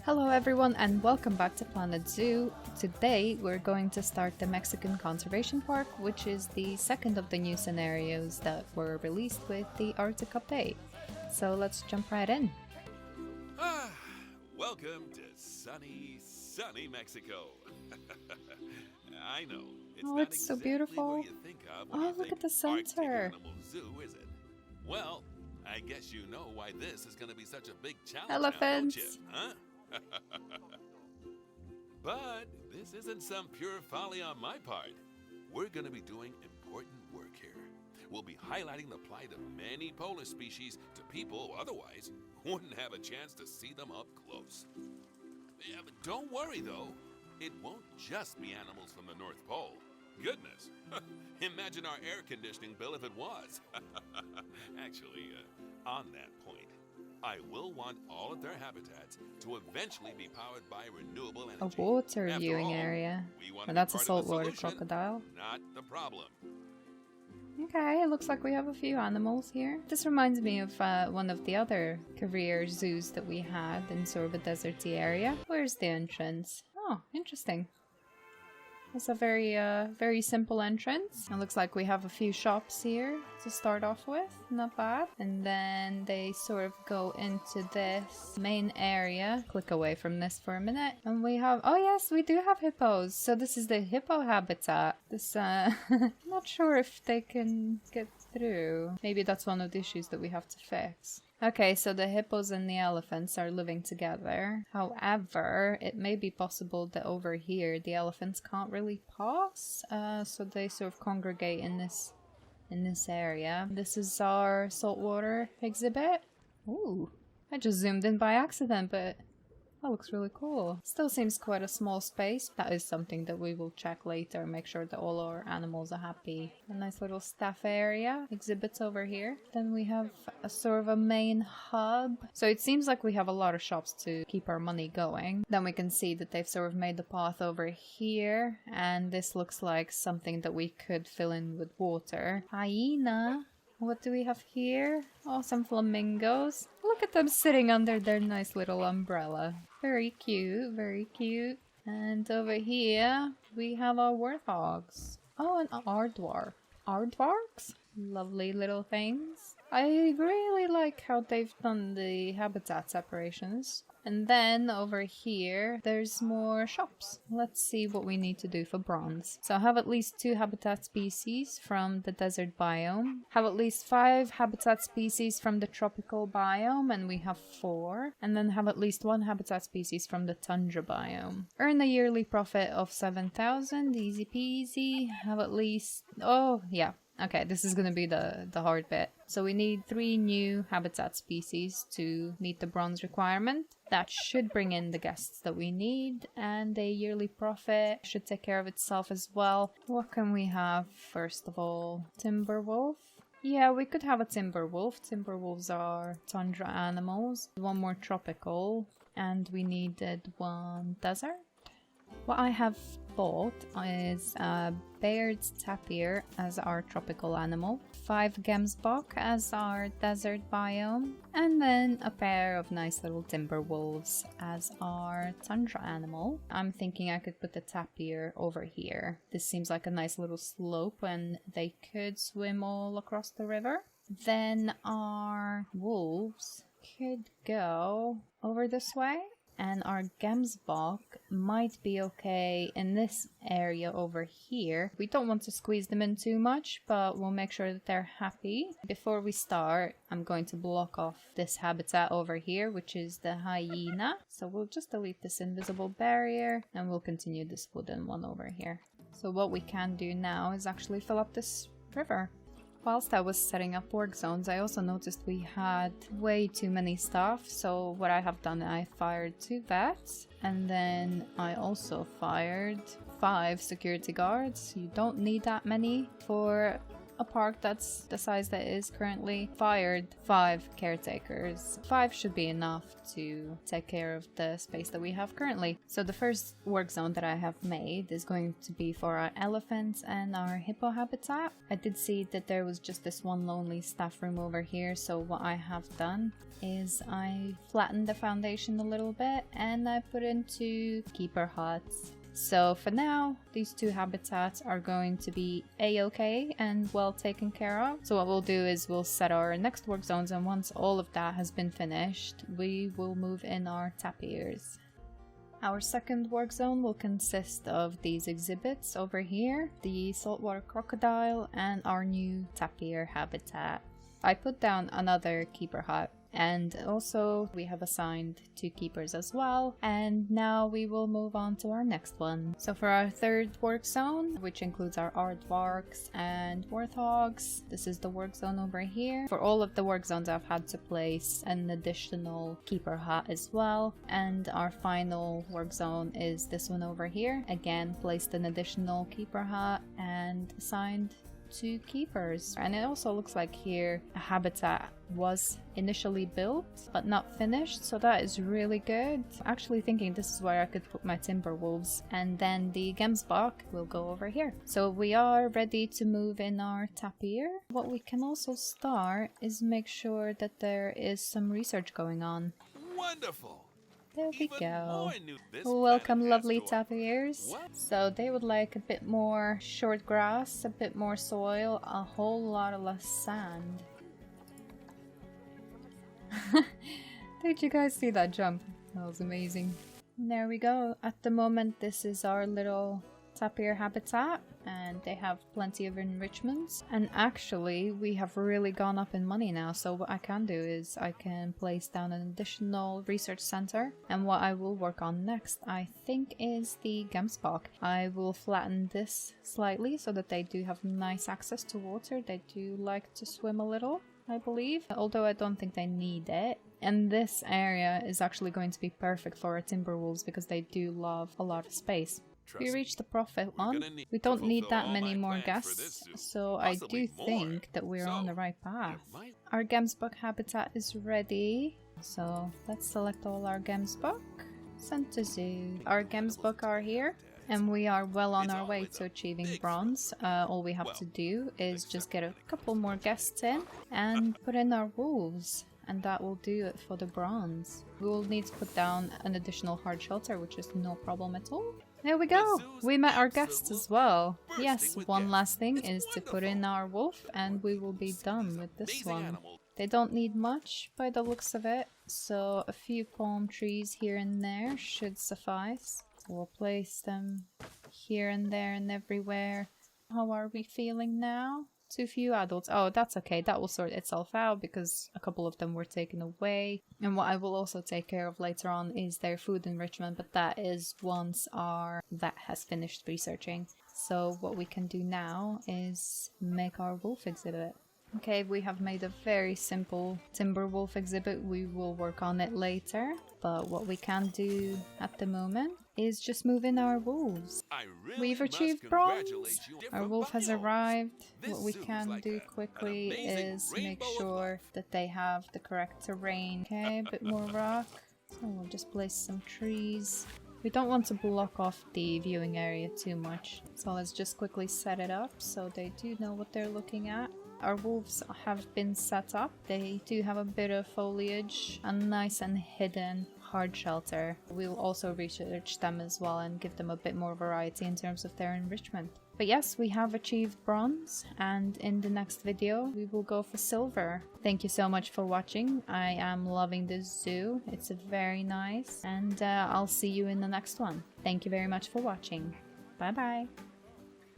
Hello everyone and welcome back to Planet Zoo. Today we're going to start the Mexican Conservation Park, which is the second of the new scenarios that were released with the Arctic update. So let's jump right in. Welcome to sunny Mexico. I know, it's It's so exactly beautiful. where you think of when Oh, you look think at the Arctic center. Animal Zoo, is it? Well, I guess you know why this is going to be such a big challenge Elephants. now, don't you? Huh? But this isn't some pure folly on my part. We're going to be doing important work here. We'll be highlighting the plight of many polar species to people who otherwise wouldn't have a chance to see them up close. Yeah, but don't worry though. It won't just be animals from the North Pole. Goodness, imagine our air conditioning bill if it was. Actually, on that point, I will want all of their habitats to eventually be powered by renewable energy. A water After viewing all, area. we want Well, to be that's a part of the saltwater solution, crocodile. not the problem. Okay, it looks like we have a few animals here. This reminds me of one of the other career zoos that we had in sort of a deserty area. Where's the entrance? Oh, interesting. It's a very simple entrance. It looks like we have a few shops here to start off with, not bad. And then they sort of go into this main area. Click away from this for a minute. And we have, oh yes, we do have hippos. So this is the Hippo Habitat. This, not sure if they can get through. Maybe that's one of the issues that we have to fix. Okay, so the hippos and the elephants are living together. However, it may be possible that over here the elephants can't really pass, so they sort of congregate in this area. This is our saltwater exhibit. Ooh, I just zoomed in by accident, but that looks really cool. Still seems quite a small space. That is something that we will check later, make sure that all our animals are happy. A nice little staff area, exhibits over here. Then we have a sort of a main hub. So it seems like we have a lot of shops to keep our money going. Then we can see that they've sort of made the path over here. And this looks like something that we could fill in with water. Hyena. What do we have here? Oh, some flamingos. Look at them sitting under their nice little umbrella. Very cute, very cute. And over here, we have our warthogs. Oh, and aardvark. Aardvarks? Lovely little things. I really like how they've done the habitat separations. And then over here, there's more shops. Let's see what we need to do for bronze. So I have at least 2 habitat species from the desert biome. Have at least 5 habitat species from the tropical biome, and we have 4. And then have at least 1 habitat species from the tundra biome. Earn a yearly profit of 7,000, easy peasy. Have at least, oh yeah. Okay, this is gonna be the hard bit. So we need 3 new habitat species to meet the bronze requirement. That should bring in the guests that we need, and a yearly profit should take care of itself as well. What can we have first of all? Timberwolf? Yeah, we could have a timberwolf. Timberwolves are tundra animals. 1 more tropical, and we needed 1 desert. What I have bought is Baird's tapir as our tropical animal, 5 gemsbok as our desert biome, and then a pair of nice little timber wolves as our tundra animal. I'm thinking I could put the tapir over here. This seems like a nice little slope and they could swim all across the river. Then our wolves could go over this way. And our gemsbok might be okay in this area over here. We don't want to squeeze them in too much, but we'll make sure that they're happy. Before we start, I'm going to block off this habitat over here, which is the hyena. So we'll just delete this invisible barrier and we'll continue this wooden one over here. So what we can do now is actually fill up this river. Whilst I was setting up work zones, I also noticed we had way too many staff, so what I have done, I fired 2 vets, and then I also fired 5 security guards. You don't need that many for a park that's the size that it is currently, fired 5 caretakers. 5 should be enough to take care of the space that we have currently. So the first work zone that I have made is going to be for our elephants and our hippo habitat. I did see that there was just this one lonely staff room over here, so what I have done is I flattened the foundation a little bit and I put in 2 keeper huts. So for now, these 2 habitats are going to be a-okay and well taken care of. So what we'll do is we'll set our next work zones, and once all of that has been finished, we will move in our tapirs. Our second work zone will consist of these exhibits over here, the saltwater crocodile and our new tapir habitat. I put down another keeper hut, and also we have assigned 2 keepers as well, and now we will move on to our next one. So for our third work zone, which includes our aardvarks and warthogs, this is the work zone over here. For all of the work zones I've had to place an additional keeper hut as well, and our final work zone is this one over here. Again, placed an additional keeper hut and assigned 2 keepers. And it also looks like here a habitat was initially built but not finished, so that is really good. Actually thinking this is where I could put my timber wolves, and then the gemsbok will go over here. So we are ready to move in our tapir. What we can also start is make sure that there is some research going on. Wonderful. There we go. This Welcome, planet has lovely to- tapirs. What? So they would like a bit more short grass, a bit more soil, a whole lot of less sand. Did you guys see that jump? That was amazing. And there we go. At the moment, this is our little tapir habitat, and they have plenty of enrichments. And actually, we have really gone up in money now, so what I can do is I can place down an additional research center. And what I will work on next, I think, is the gemsbok. I will flatten this slightly so that they do have nice access to water. They do like to swim a little, I believe, although I don't think they need it. And this area is actually going to be perfect for our timber wolves because they do love a lot of space. We reached the profit one. We don't need that many more guests, so I do think that we're on the right path. Our gemsbok habitat is ready, so let's select all our gemsbok. Send to zoo. Our gemsbok are here, and we are well on our way to achieving bronze. All we have to do is just get a couple more guests in and put in our wolves, and that will do it for the bronze. We will need to put down an additional hard shelter, which is no problem at all. There we go! We met our guests as well. Yes, one last thing is to put in our wolf and we will be done with this one. They don't need much by the looks of it, so a few palm trees here and there should suffice. So we'll place them here and there and everywhere. How are we feeling now? Too few adults. Oh, that's okay. That will sort itself out because a couple of them were taken away. And what I will also take care of later on is their food enrichment, but that is once our vet has finished researching. So what we can do now is make our wolf exhibit. Okay, we have made a very simple timber wolf exhibit. We will work on it later, but what we can do at the moment is just move in our wolves. We've achieved bronze. Our wolf has arrived. What we can do quickly is make sure that they have the correct terrain. Okay, a bit more rock. So we'll just place some trees. We don't want to block off the viewing area too much, so let's just quickly set it up so they do know what they're looking at. Our wolves have been set up. They do have a bit of foliage, a nice and hidden hard shelter. We'll also research them as well and give them a bit more variety in terms of their enrichment. But yes, we have achieved bronze, and in the next video we will go for silver. Thank you so much for watching. I am loving this zoo. It's very nice, and I'll see you in the next one. Thank you very much for watching. Bye bye.